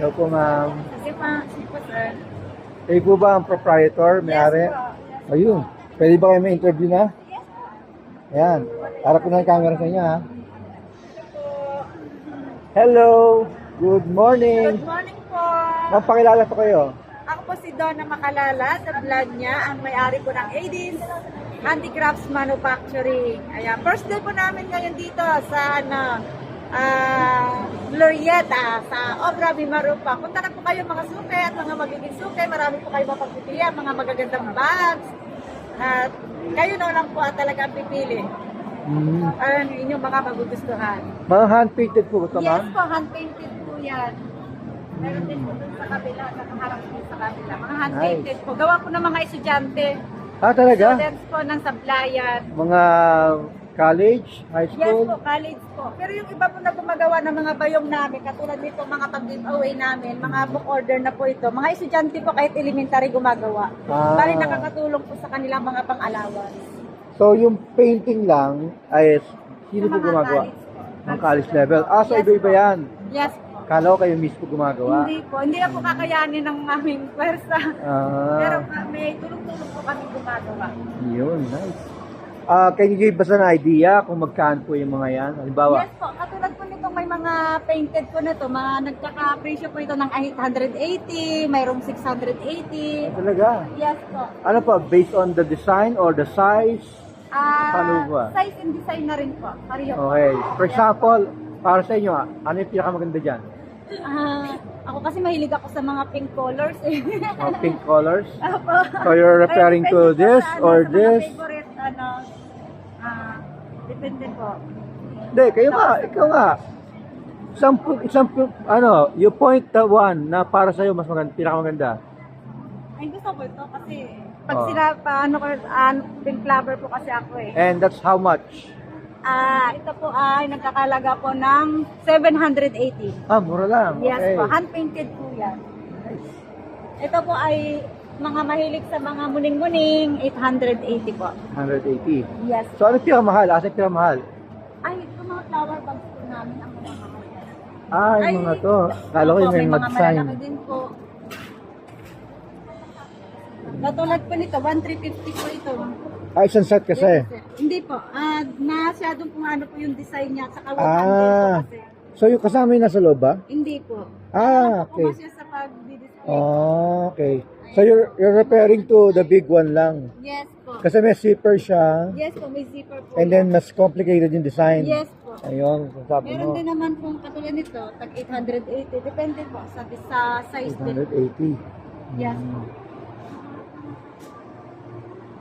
Hello po, ma'am. Sige po, sir. Kayo po ba ang proprietor, may-ari? Ayun. Pwede ba kayo may interview na? Ayan. Harap ko na yung camera sa inyo, ha? Hello. Good morning. Good morning po. Ma'am, pakilala po kayo. Ako po si Donna Makalala, sa vlog niya, ang may-ari po ng Aidis Handicrafts Manufacturing. Ayan, first day po namin ngayon dito sa Glorieta, sa Obra Mimarupa. Punta na po kayo mga suke at mga magiging suke. Marami po kayo mapagpipilian, mga magagandang bags. At kayo na lang po at talaga ang pipili. Ang inyong mga magugustuhan. Mga hand-painted po ito, Yes ma'am? po, hand-painted po yan. Meron din po dun sa kabila, nakaharap po sa kabila. Mga hand-painted po. Gawa po ng mga estudyante. Ah, talaga? Students po ng sablayan. Mga college, high Yes school? po, college po. Pero yung iba po na gumagawa ng mga bayong namin, katulad nito mga pag-giveaway namin, mga book order na po ito. Mga estudyante po kahit elementary gumagawa. Ah. Bali nakakatulong po sa kanilang mga pang-allowance. So, yung painting lang ay sino po Sa mga gumagawa? college po. Ang college level. Ah, so Yes iba-iba po. yan. Yes po. Kala ko kayo mismo gumagawa. Hindi po. Hindi na po kakayanin ng aming pwersa. Pero Ah, may tulong-tulong po kami gumagawa. yun, nice. Can you give us an idea kung magkano po yung mga yan? Halimbawa, Yes po, katulad po nito may mga painted po nito, mga nagkaka-presyo po ito ng 880, mayroong 680. talaga? Yes po. Ano po, based on the design or the size? Paano ba? Size and design na rin po. Pareho po. Okay. For example, para sa inyo, ano yung pinakamaganda dyan? Ako kasi mahilig ako sa mga pink colors eh. Pink colors? Apo. So you're referring to Depende po this sa, or sa this? Mga favorite, depende po. Hindi, kayo nga, ikaw nga. You point the one na para sa'yo mas maganda, pinakamaganda. Ay, gusto ko ito kasi pag Oh. sila, pink lover po kasi ako eh. And that's how much? Ito po ay nagkakalaga po ng 780. Ah, mura lang. Yes Okay. po, hand-painted po yan. Ito po ay mga mahilig sa mga muning-muning, 880 po. 180. Yes. So ano pinakamahal? Asa yung pinakamahal? Ay, ito mga flower bags po namin ang mga mahal. Ah, yung mga to. Kala ko yung may mga mag-sign. malalaki din po. Katulad po nito, 1,350 po ito. Ah, isang set kasi. Yes, sir. Hindi po. Masyadong kung ano po yung design niya. Saka 100 po Ah, kasi. so yung kasama yung nasa loob ba? Hindi po. Ah, okay. Pumasya sa pag-display. Oh, okay. So you're referring to the big one lang. Yes po. Kasi may zipper siya. Yes po, may zipper po. And then mas complicated yung design. Yes po. Ayun, sabi Meron mo. din naman pong katulad nito, tag 880. Depende po sa size din. 880. Yes.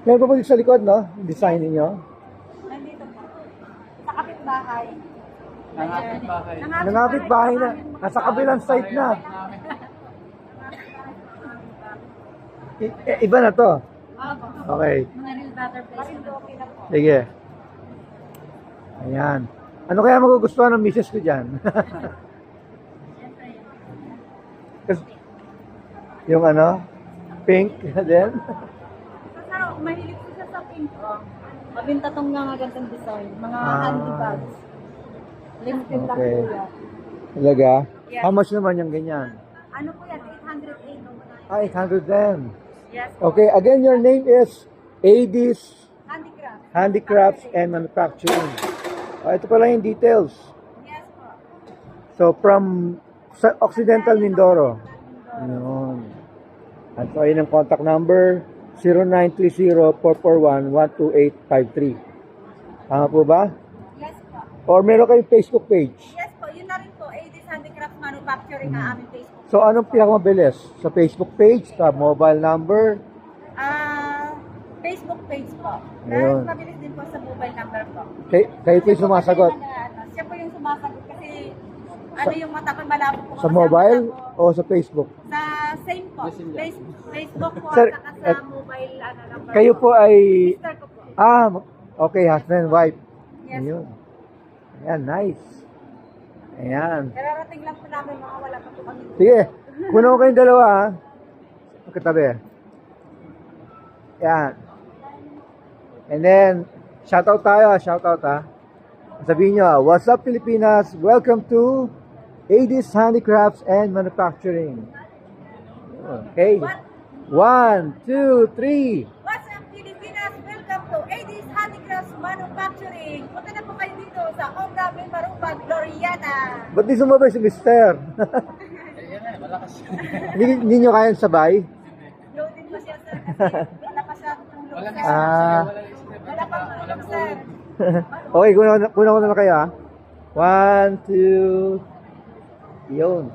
Meron pa po dito sa likod, no? Yung design ninyo. Nandito po. Sa kapitbahay. Nangapit Nangapit bahay na. Nasa kabilang site na. Iba na to. Okay. Mga real butterflies. Okay na po. Sige. Ayan. Ano kaya magugustuhan ng misis ko dyan? Kasi, yung ano? Pink din? Sa mahilig po siya sa pink. Mabinta tong mga gandang design. Mga handy bags. Limited lang Okay. po yan. Talaga? Yes. How much naman yung ganyan? Ano po yan? 808. Ah, 800 din. Yes. Okay, again, your name is Aidis Handicraft. Handicrafts and Manufacturing. Ito pala yung details. Yes po. So, from Occidental Mindoro. Yun. At so, ayun ang contact number, 0930-441-12853. Tama po ba? Yes po. Or meron kayong Facebook page? Yes po. Yun na rin po. Aidis Handicraft Manufacturing ang aming Facebook. So, anong pinakamabilis? Sa Facebook page, sa mobile number? Facebook page po. Ayun. Pero mabilis din po sa mobile number po. Kayo po yung sumasagot? Siya po yung sumasagot kasi yung mata ko malabo po. Sa kasi mobile ang mata ko o sa Facebook? Sa same po. Facebook po Sir, at saka sa mobile number Kayo po ay... Mister ko po. Okay, husband, wife. Yes. Ayun. Ayan, nice. Ayan. Kararating lang po namin mga wala pa po kami. Sige, kuno ko kayong dalawa, ha? Magkatabi. Ayan. And then, shoutout tayo, shoutout, ha? Sabihin nyo, what's up, Pilipinas? Welcome to AD's Handicrafts and Manufacturing. Okay. 1, 2, 3. What's up, Pilipinas? Welcome to AD's Handicrafts Manufacturing. Punta na po kayo dito sa Obra Marupag, Gloriana. Ba't di sumabay si Mister? Hindi nyo kayang sabay? Loaded pa siya, sir. Kasi wala pa siya tulog, sir. Wala pang tulog, sir. Okay, kuna ko naman kayo, ha? 1, 2, yun.